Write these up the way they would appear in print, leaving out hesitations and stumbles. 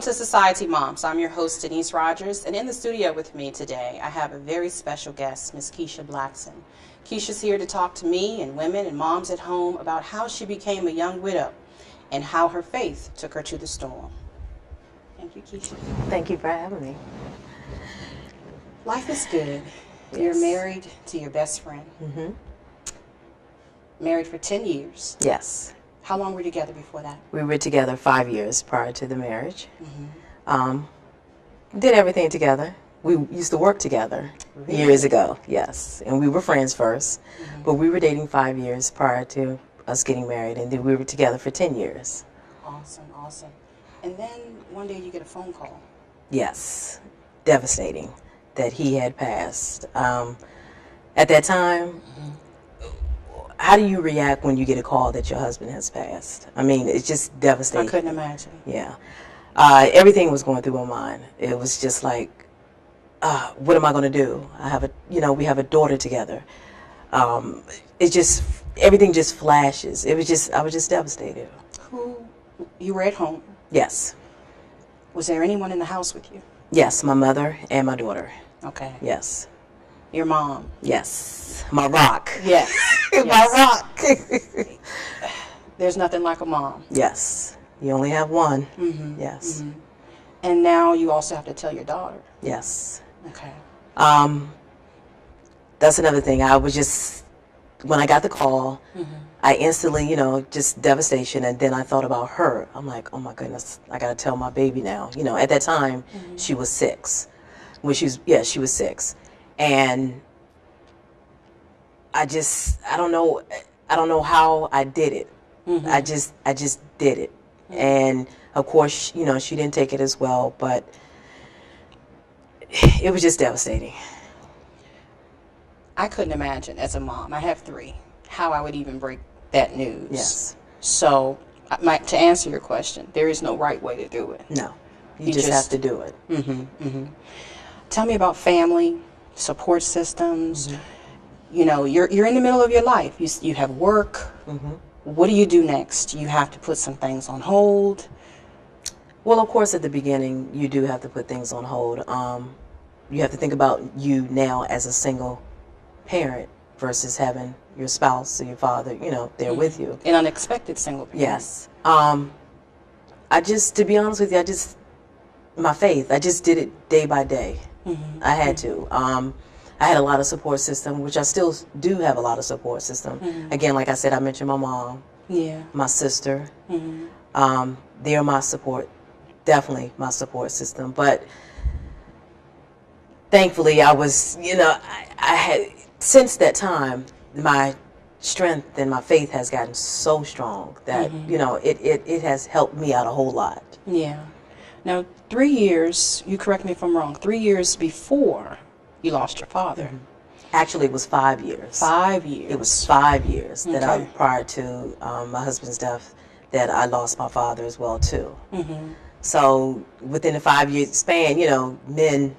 to Society Moms. I'm your host, Denise Rogers, and in the studio with me today, I have a very special guest, Miss Keisha Blackson. Keisha's here to talk to me and women and moms at home about how she became a young widow and how her faith took her to the storm. Thank you, Keisha. Thank you for having me. Life is good. Yes. You're married to your best friend. Mm-hmm. Married for 10 years. Yes. How long were you together before that? We were together 5 years prior to the marriage. Mm-hmm. Did everything together. We used to work together years ago, yes. And we were friends first, but we were dating 5 years prior to us getting married, and then we were together for 10 years. Awesome, awesome. And then one day you get a phone call. Yes, devastating that he had passed. At that time, how do you react when you get a call that your husband has passed? I mean, it's just devastating. I couldn't imagine. Yeah. Everything was going through my mind. It was just like, what am I going to do? We have a daughter together. It just, everything just flashes. I was just devastated. You were at home. Yes. Was there anyone in the house with you? Yes, my mother and my daughter. Okay. Yes. Your mom? Yes. My rock. Yes. My rock. There's nothing like a mom. Yes. You only have one. Mm-hmm. Yes. Mm-hmm. And now you also have to tell your daughter. Yes. Okay. That's another thing. I was just, when I got the call, I instantly, just devastation. And then I thought about her. I'm like, oh my goodness, I got to tell my baby now. At that time, she was 6. She was 6. And I don't know how I did it. I just did it. And of course, she didn't take it as well, but it was just devastating. I couldn't imagine as a mom, I have 3, how I would even break that news. Yes. So, to answer your question, there is no right way to do it. No. You just have to do it. Tell me about family, support systems. You're in the middle of your life. You have work. What do you do next? You have to put some things on hold. Well, of course, at the beginning, you do have to put things on hold. You have to think about you now as a single parent versus having your spouse or your father, there with you. An unexpected single parent. Yes. To be honest with you, my faith, I just did it day by day. I had to. I had a lot of support system, which I still do have a lot of support system. Again, like I said, I mentioned my mom, my sister. They're my support, definitely my support system. But thankfully, I was, I had, since that time, my strength and my faith has gotten so strong that, it has helped me out a whole lot. Yeah. Now, 3 years, you correct me if I'm wrong, 3 years before you lost your father. Actually, it was 5 years. 5 years. It was 5 years that prior to my husband's death, that I lost my father as well too. So within a 5 year span, men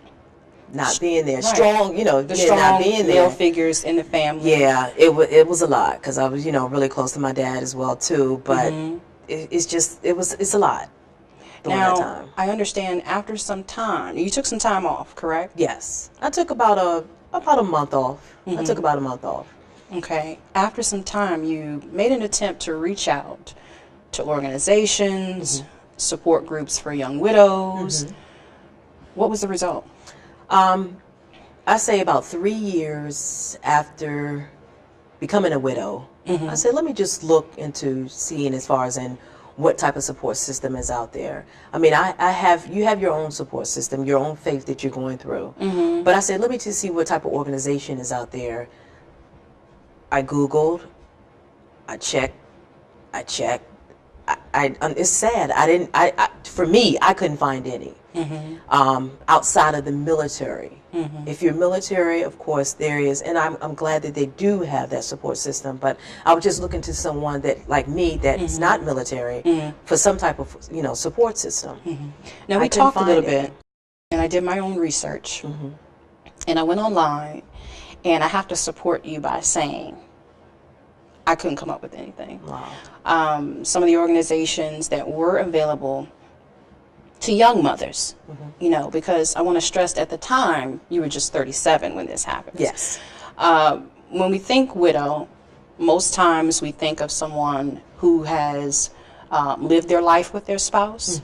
not being there, strong, the men strong not being male there. figures in the family. Yeah, it was a lot because I was, really close to my dad as well too. But it's a lot. Now, that time. I understand after some time, you took some time off, correct? Yes, I took about a month off. I took about a month off. Okay. After some time, you made an attempt to reach out to organizations, support groups for young widows. What was the result? I say about 3 years after becoming a widow, I said, let me just look into seeing as far as in what type of support system is out there. I mean, you have your own support system, your own faith that you're going through. But I said, let me just see what type of organization is out there. I Googled, I checked. It's sad. For me, I couldn't find any outside of the military. If you're military, of course there is, and I'm glad that they do have that support system. But I was just looking to someone that, like me, that's not military, for some type of support system. Now we talked a little bit, and I did my own research, and I went online, and I have to support you by saying I couldn't come up with anything. Wow. Some of the organizations that were available to young mothers, you know, because I want to stress at the time you were just 37 when this happened. Yes. When we think widow, most times we think of someone who has lived their life with their spouse,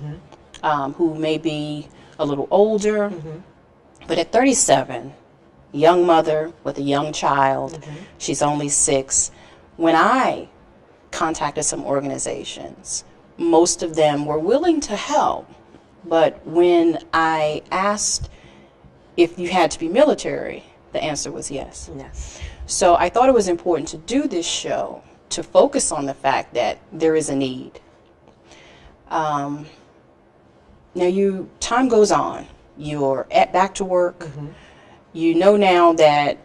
who may be a little older, but at 37, young mother with a young child, she's only 6. When I contacted some organizations, most of them were willing to help, but when I asked if you had to be military, the answer was yes. Yes. So I thought it was important to do this show to focus on the fact that there is a need. Now, time goes on. You're back to work. You know now that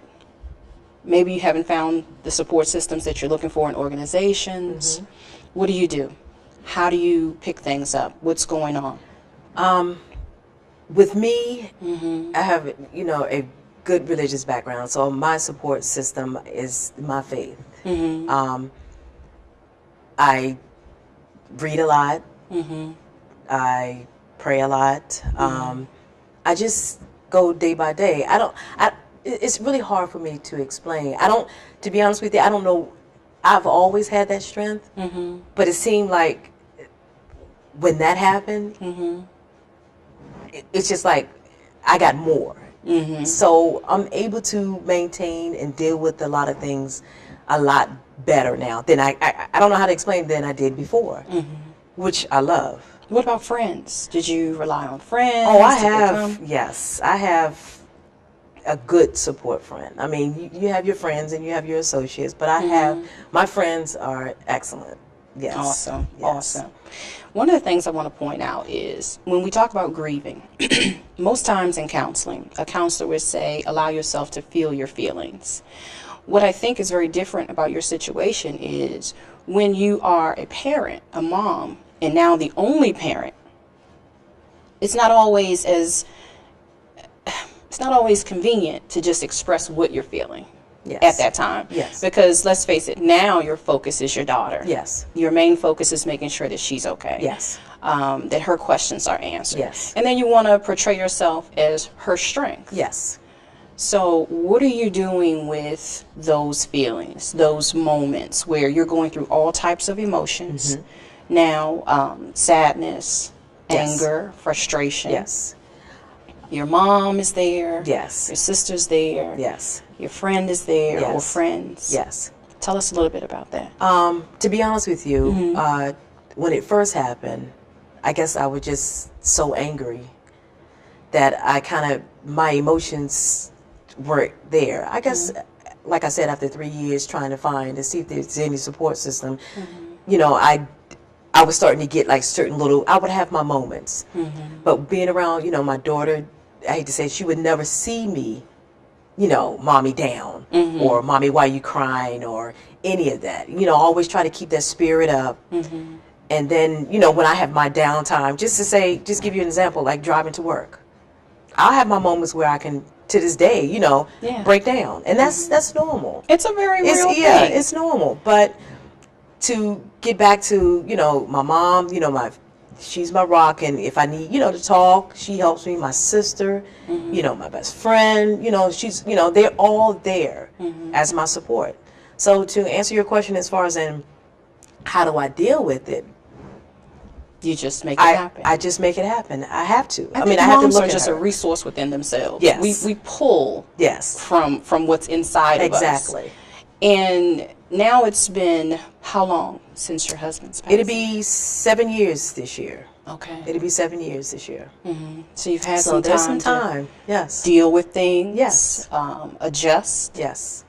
maybe you haven't found the support systems that you're looking for in organizations. What do you do? How do you pick things up? What's going on? With me, I have, you know, a good religious background, so my support system is my faith. I read a lot. I pray a lot. I just go day by day. It's really hard for me to explain. To be honest with you, I don't know. I've always had that strength, but it seemed like when that happened, it's just like I got more. So I'm able to maintain and deal with a lot of things a lot better now than I don't know how to explain than I did before, which I love. What about friends? Did you rely on friends? Oh, I have. Yes, I have a good support friend. I mean, you have your friends and you have your associates, but I have, my friends are excellent. Yes. Awesome. Yes. Awesome. One of the things I want to point out is when we talk about grieving, most times in counseling, a counselor would say, allow yourself to feel your feelings. What I think is very different about your situation is when you are a parent, a mom, and now the only parent, it's not always convenient to just express what you're feeling at that time. Yes. Because let's face it, now your focus is your daughter. Yes. Your main focus is making sure that she's okay. Yes. That her questions are answered. Yes. And then you want to portray yourself as her strength. Yes. So what are you doing with those feelings, those moments where you're going through all types of emotions? Now, sadness, anger, frustration. Yes. Your mom is there. Yes. Your sister's there. Yes. Your friend is there, or Yes. friends. Yes. Tell us a little bit about that. To be honest with you, when it first happened, I guess I was just so angry that my emotions weren't there. I guess, like I said, after 3 years trying to see if there's any support system, you know, I was starting to get like I would have my moments. But being around, you know, my daughter, I hate to say it, she would never see me, you know, mommy down or mommy, why you crying or any of that. You know, always try to keep that spirit up. And then, you know, when I have my downtime, just give you an example, like driving to work. I'll have my moments where I can, to this day, you know, break down. And that's normal. It's a very real thing. Yeah, it's normal. But to get back to, you know, my mom, you know, she's my rock, and if I need, you know, to talk, she helps me. My sister, you know, my best friend, you know, they're all there as my support. So to answer your question as far as in how do I deal with it, you just make it happen. I just make it happen. I have to. I mean, moms are just a resource within themselves. Yes. We pull from what's inside of us. Exactly. And now it's been how long since your husband's passed? It'll be 7 years this year. Okay. It'll be 7 years this year. So you've had So there's some time time. Yes. deal with things. Yes. Adjust. Yes.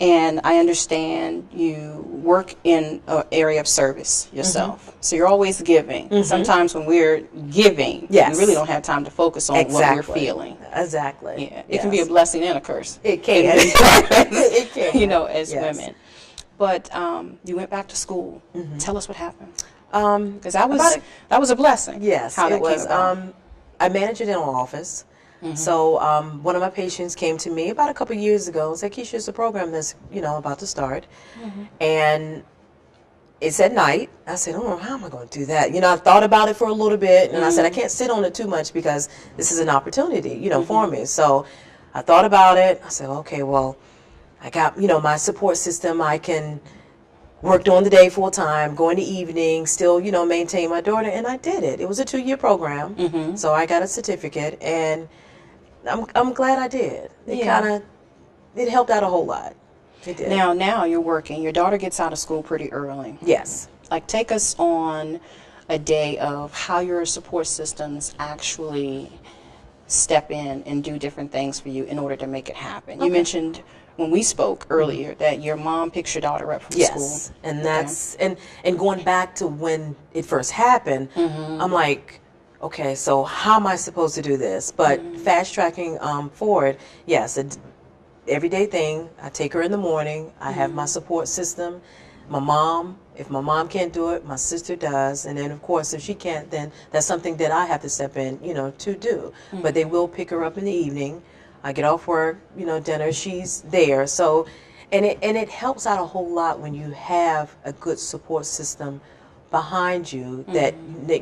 And I understand you work in an area of service yourself. So you're always giving. Sometimes when we're giving, we really don't have time to focus on what we're feeling. Exactly. Yeah. It can be a blessing and a curse. It can. It can. You know, as women. But you went back to school. Tell us what happened. Because that was a blessing. Yes, how that it was. came about. I manage a dental office. So one of my patients came to me about a couple years ago and said, Keisha, it's a program that's, you know, about to start. And it's at night. I said, oh, how am I going to do that? You know, I thought about it for a little bit, and I said, I can't sit on it too much because this is an opportunity, you know, for me. So I thought about it. I said, okay, well, I got, you know, my support system. I can work during the day full time, go in the evening, still, you know, maintain my daughter, and I did it. It was a 2-year program, so I got a certificate, and I'm glad I did. It helped out a whole lot. It did. Now you're working. Your daughter gets out of school pretty early. Yes. Like, take us on a day of how your support systems actually step in and do different things for you in order to make it happen. You mentioned when we spoke earlier that your mom picks your daughter up from school. Yes, and that's and going back to when it first happened, I'm like, okay, so how am I supposed to do this? But fast tracking forward, yes, everyday thing. I take her in the morning. I have my support system. My mom, if my mom can't do it, my sister does. And then, of course, if she can't, then that's something that I have to step in, you know, to do. But they will pick her up in the evening. I get off work, you know, dinner, she's there. So, and it helps out a whole lot when you have a good support system behind you that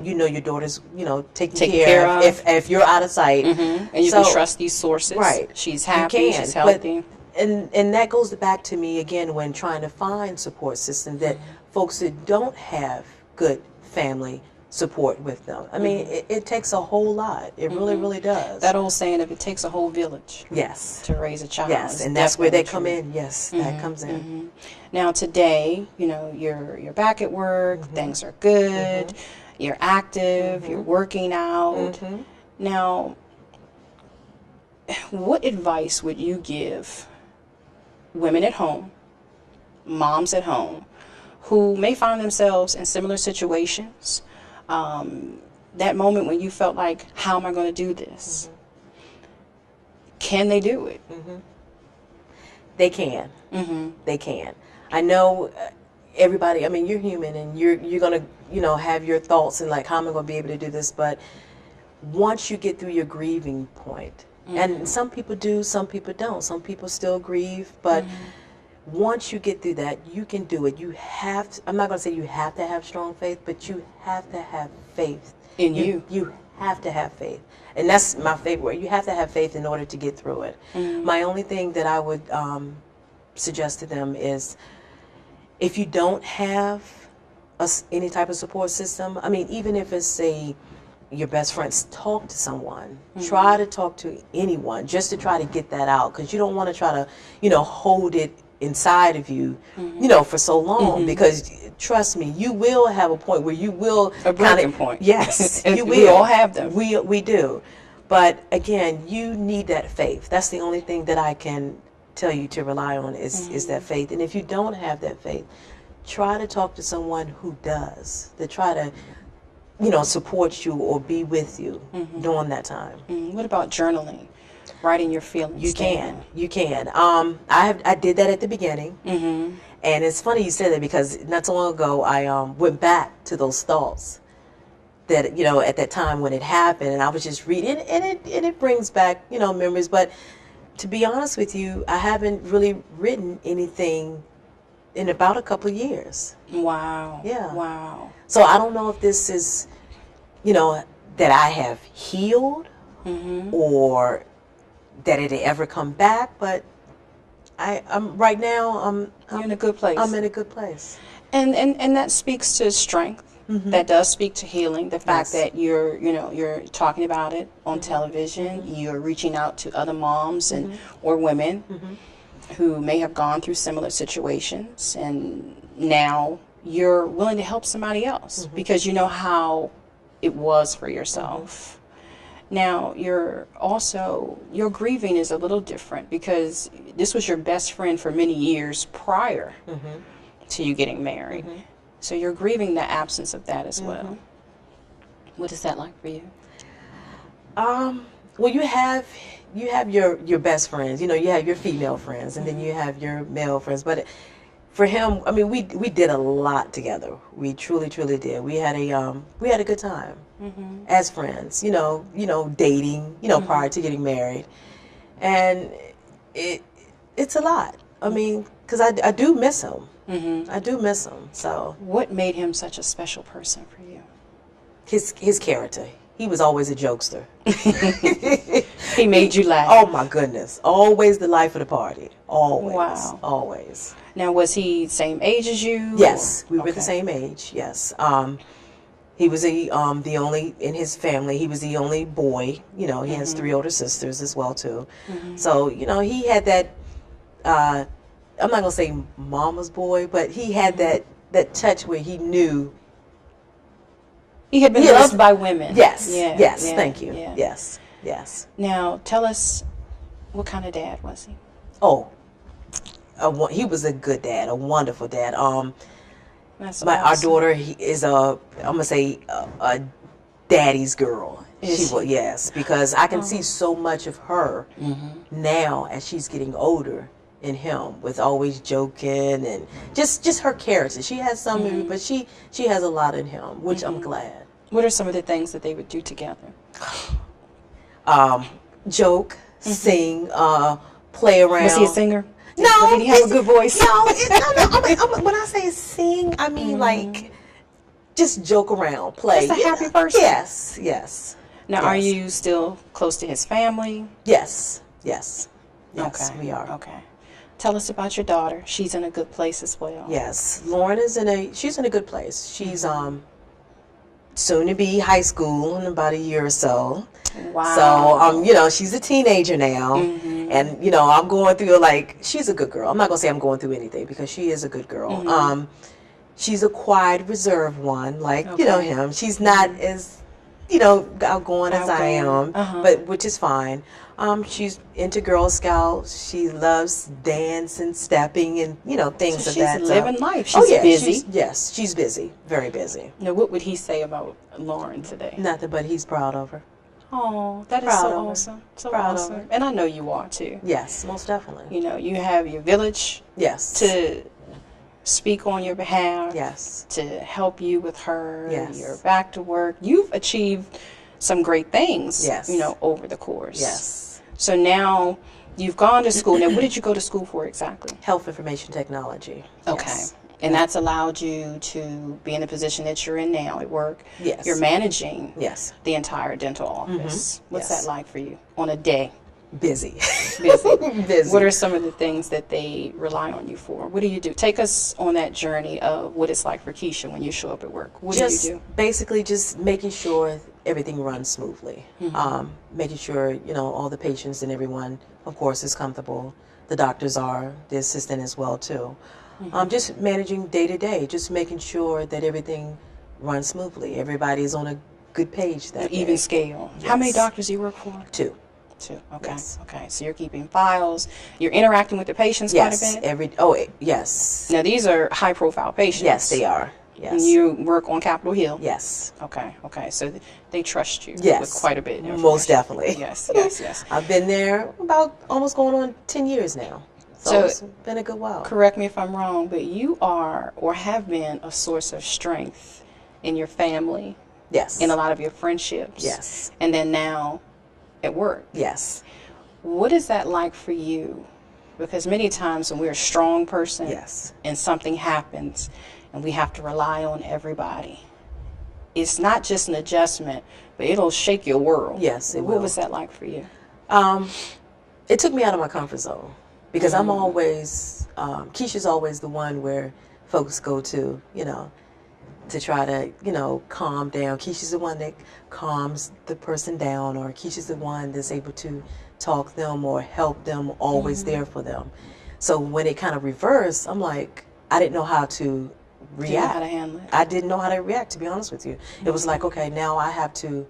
you know your daughter's, you know, taken care of if you're out of sight. And you can trust these sources. Right. She's happy, she's healthy. And that goes back to me again when trying to find support system that folks that don't have good family support with them. I mean, it takes a whole lot. It really, really does. That old saying, if it takes a whole village to raise a child. Yes, and that's where they come in. Yes, that comes in. Now today, you know, you're back at work, things are good, you're active, you're working out. Now, what advice would you give women at home, moms at home, who may find themselves in similar situations? That moment when you felt like, how am I going to do this? Can they do it? They can. They can. I know everybody, I mean, you're human and you're going to, you know, have your thoughts and like, how am I going to be able to do this? But once you get through your grieving point, and some people do, some people don't. Some people still grieve, but once you get through that, you can do it. You have to, I'm not going to say you have to have strong faith, but you have to have faith in you. You have to have faith. And that's my favorite word. You have to have faith in order to get through it. My only thing that I would suggest to them is if you don't have any type of support system, I mean, even if it's your best friends, talk to someone. Try to talk to anyone just to try to get that out, because you don't want to try to, you know, hold it inside of you, you know, for so long, because trust me, you will have a point where you will a breaking point. Yes, you will. We all have them. We do, but again, you need that faith. That's the only thing that I can tell you to rely on is that faith. And if you don't have that faith, try to talk to someone who does. To try to, you know, support you or be with you during that time. What about journaling? Writing your feelings. You can. I did that at the beginning, and it's funny you said that because not so long ago I went back to those thoughts that, you know, at that time when it happened, and I was just reading, and it brings back, you know, memories. But to be honest with you, I haven't really written anything in about a couple of years. Wow. Yeah. Wow. So I don't know if this is, you know, that I have healed or that it ever come back, but I'm right now. You're in a good place. I'm in a good place, and that speaks to strength. That does speak to healing. The fact that you're talking about it on television. You're reaching out to other moms and or women who may have gone through similar situations, and now you're willing to help somebody else because you know how it was for yourself. Now, your grieving is a little different because this was your best friend for many years prior to you getting married. So you're grieving the absence of that as well. What is that like for you? Well, you have your best friends. You know, you have your female friends, and then you have your male friends. But for him, I mean, we did a lot together. We truly did. We had a good time as friends. You know, dating. You know, prior to getting married, and it's a lot. I mean, because I do miss him. I do miss him. So What made him such a special person for you? his character. He was always a jokester. He made you laugh. Oh my goodness. Always the life of the party. Always. Wow. Always. Now, was he same age as you? Yes, or- we were the same age. Yes. He was the only in his family. He was the only boy. You know, he has 3 older sisters as well too. So you know, he had that. I'm not gonna say mama's boy, but he had that touch where he knew. He had been Yes. loved by women. Yes. Yeah, Yes. yeah, Thank you. yeah. Yes. Yes. Now, tell us, what kind of dad was he? Oh, he was a good dad, a wonderful dad. That's Our awesome. daughter is I'm gonna say a daddy's girl. Is She she? will, yes, because I can see so much of her now as she's getting older in him, with always joking and just her character. She has some, but she has a lot in him, which I'm glad. What are some of the things that they would do together? Joke, sing, play around. Was he a singer? No, Did he have a good voice? No, when I say sing, I mean like just joke around, play. Just a happy person. Yes, yes. Now, are Yes. you still close to his family? Yes, yes, yes. Okay. We are. Okay. Tell us about your daughter. She's in a good place as well. Yes, Lauren is she's in a good place. She's soon to be high school in about a year or so. Wow. So you know, she's a teenager now, and you know, I'm going through like she's a good girl. I'm not gonna say I'm going through anything because she is a good girl. She's a quiet, reserved one, like you know Okay. him. She's not as you know outgoing as I am, Outgoing. but which is fine. She's into Girl Scouts. She loves dance and stepping and you know things So of she's that. living life. Oh, She's yeah, busy. yes, she's busy, very busy. Now, what would he say about Lauren today? Nothing but he's proud of her. Oh, that is Proud so of her. awesome. So Proud of awesome. her. And I know you are too. Yes, most definitely. You know, you have your village Yes. to speak on your behalf, Yes. to help you with her. Yes. You're back to work. You've achieved some great things, Yes. you know, over the course. Yes. So now you've gone to school. Now, what did you go to school for exactly? Health information technology. Okay. Yes. And that's allowed you to be in the position that you're in now at work. Yes. You're managing Yes. the entire dental office. What's Yes. that like for you on a day? Busy. Busy. Busy. What are some of the things that they rely on you for? What do you do? Take us on that journey of what it's like for Keisha when you show up at work. What just do you do? basically just making sure everything runs smoothly. Making sure you know all the patients and everyone, of course, is comfortable. The doctors are, the assistant as well too. Just managing day to day, just making sure that everything runs smoothly. Everybody's on a good page that day. Even scale. How many Yes. doctors do you work for? 2. Two. Okay. Yes. Okay. So you're keeping files. You're interacting with the patients Yes. quite a bit. Yes. Now these are high profile patients. Yes, they are. Yes. And you work on Capitol Hill. Yes. Okay. Okay. So they trust you Yes. with quite a bit. Of Most information. definitely. Yes. Yes. Yes. I've been there about almost going on 10 years now. So, So- it's been a good while. Correct me if I'm wrong, but you are or have been a source of strength in your family, Yes. in a lot of your friendships. Yes. And then now at work. Yes. What is that like for you? Because many times when we're a strong person Yes. and something happens and we have to rely on everybody, it's not just an adjustment, but it'll shake your world. Yes, it What will. was that like for you? It took me out of my comfort zone because I'm always, Keisha's always the one where folks go to, you know, to try to, you know, calm down. Keisha's the one that calms the person down, or Keisha's the one that's able to talk them or help them, always there for them. So when it kind of reversed, I'm like, I didn't know how to react. Do you know how to handle it? I didn't know how to react, to be honest with you. It was like, okay, now I have to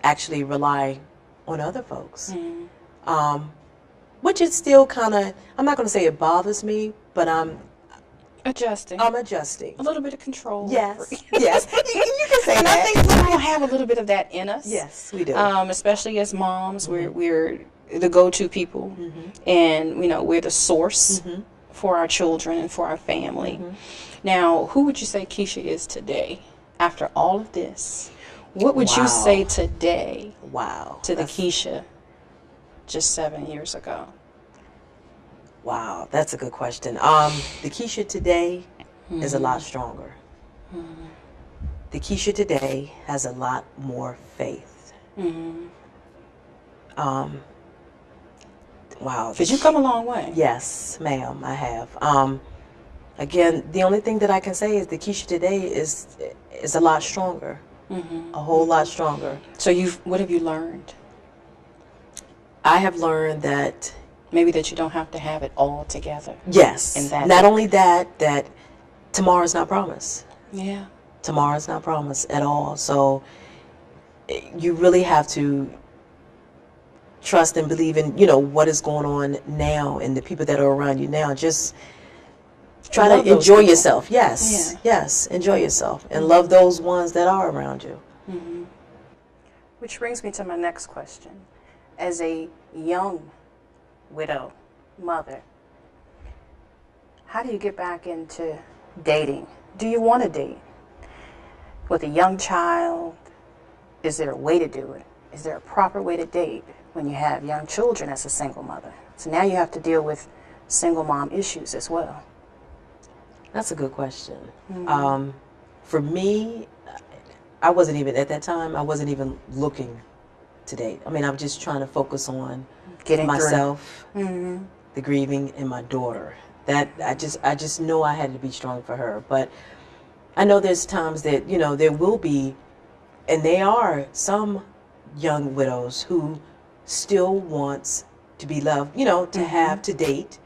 actually rely on other folks. Which is still kind of, I'm not going to say it bothers me, but I'm Adjusting. adjusting. A little bit of control. Yes, yes. You can say And I that. think we all have a little bit of that in us. Yes, we do. Especially as moms, we're the go-to people, and you know we're the source for our children and for our family. Now, who would you say Keisha is today after all of this? What would you Wow. say today Wow. to the That's- Keisha just 7 years ago? Wow, that's a good question. The Keisha today is a lot stronger. The Keisha today has a lot more faith. Wow. Because you've come a long way. Yes, ma'am, I have. Again, the only thing that I can say is the Keisha today is a lot stronger. A whole lot stronger. So what have you learned? I have learned that Maybe that you don't have to have it all together. yes, And that not only that tomorrow's not promised. Yeah. Tomorrow's not promised at all. So you really have to trust and believe in, what is going on now and the people that are around you now. Just try Love to those enjoy people. yourself. Yes, yes, enjoy yourself and love those ones that are around you. Which brings me to my next question. As a young widow mother, how do you get back into dating? Do you want to date? With a young child, is there a way to do it? Is there a proper way to date when you have young children as a single mother? So now you have to deal with single mom issues as well. That's a good question. For me, I wasn't even, at that time, I wasn't even looking to date. I mean, I'm just trying to focus on Getting myself, the grieving, and my daughter. That I just know I had to be strong for her. But I know there's times that, there will be, and they are some young widows who still wants to be loved, to have, to date,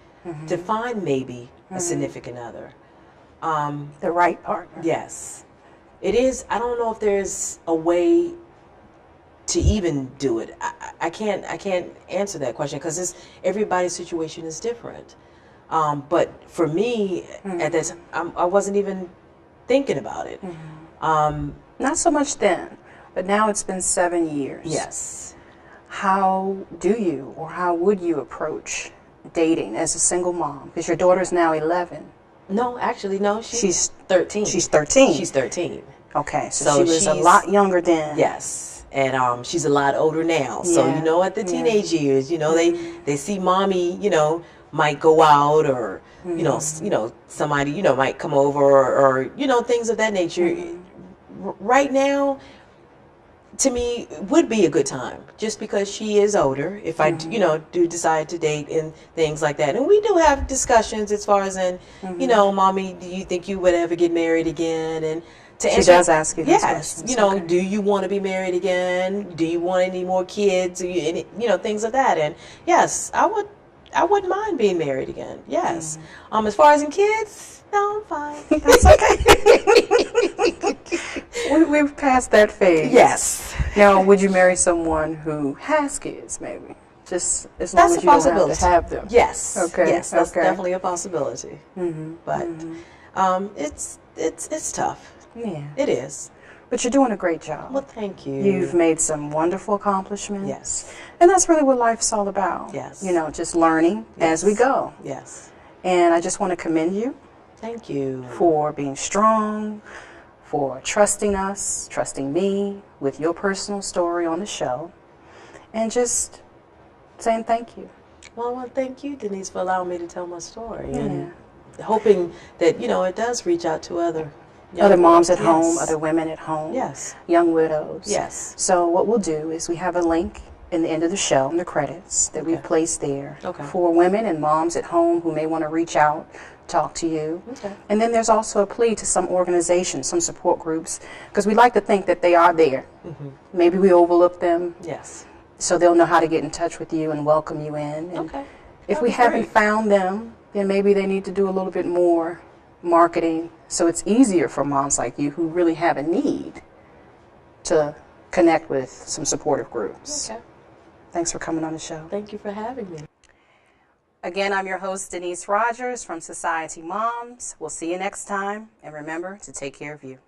to find maybe a significant other. The right partner. Yes. It is. I don't know if there's a way to even do it. I can't answer that question because everybody's situation is different. But for me, at that time, I wasn't even thinking about it. Not so much then, but now it's been 7 years. Yes. How do you or how would you approach dating as a single mom? Because your daughter's now 11. No, actually, no. She's 13. She's 13. She's 13. Okay, so So she was a she's- lot younger then. Yes. And she's a lot older now. So, Yeah. at the teenage years, they see mommy, might go out or, somebody, might come over or things of that nature. Right now, to me, would be a good time just because she is older. If I, do decide to date and things like that. And we do have discussions as far as mommy, do you think you would ever get married again? And to She answer, does ask you these yes, questions. okay. Okay. Do you want to be married again? Do you want any more kids? Things of that. And yes, I wouldn't mind being married again. Yes. As far as in kids, no, I'm fine. That's okay. We've passed that phase. Yes. Now, would you marry someone who has kids, maybe? Just as long That's as a you don't have possibility. to have them. Yes. Okay, Yes, that's okay. definitely a possibility. But it's tough. Yeah. It is. But you're doing a great job. Well, thank you. You've made some wonderful accomplishments. Yes. And that's really what life's all about. Yes. Just learning as we go. Yes. And I just want to commend you Thank you. for being strong, for trusting us, trusting me with your personal story on the show, and just saying thank you. Well, thank you, Denise, for allowing me to tell my story and hoping that it does reach out to other Moms at yes. home, other women at home, Yes. young widows. Yes. So what we'll do is we have a link in the end of the show, in the credits, that we've placed there for women and moms at home who may want to reach out, talk to you. Okay. And then there's also a plea to some organizations, some support groups, because we like to think that they are there. Maybe we overlook them, Yes. so they'll know how to get in touch with you and welcome you in. And Okay. if That'd we be haven't great. found them, then maybe they need to do a little bit more marketing so it's easier for moms like you who really have a need to connect with some supportive groups. Okay. Thanks for coming on the show. Thank you for having me. Again, I'm your host, Denise Rogers from Society Moms. We'll see you next time, and remember to take care of you.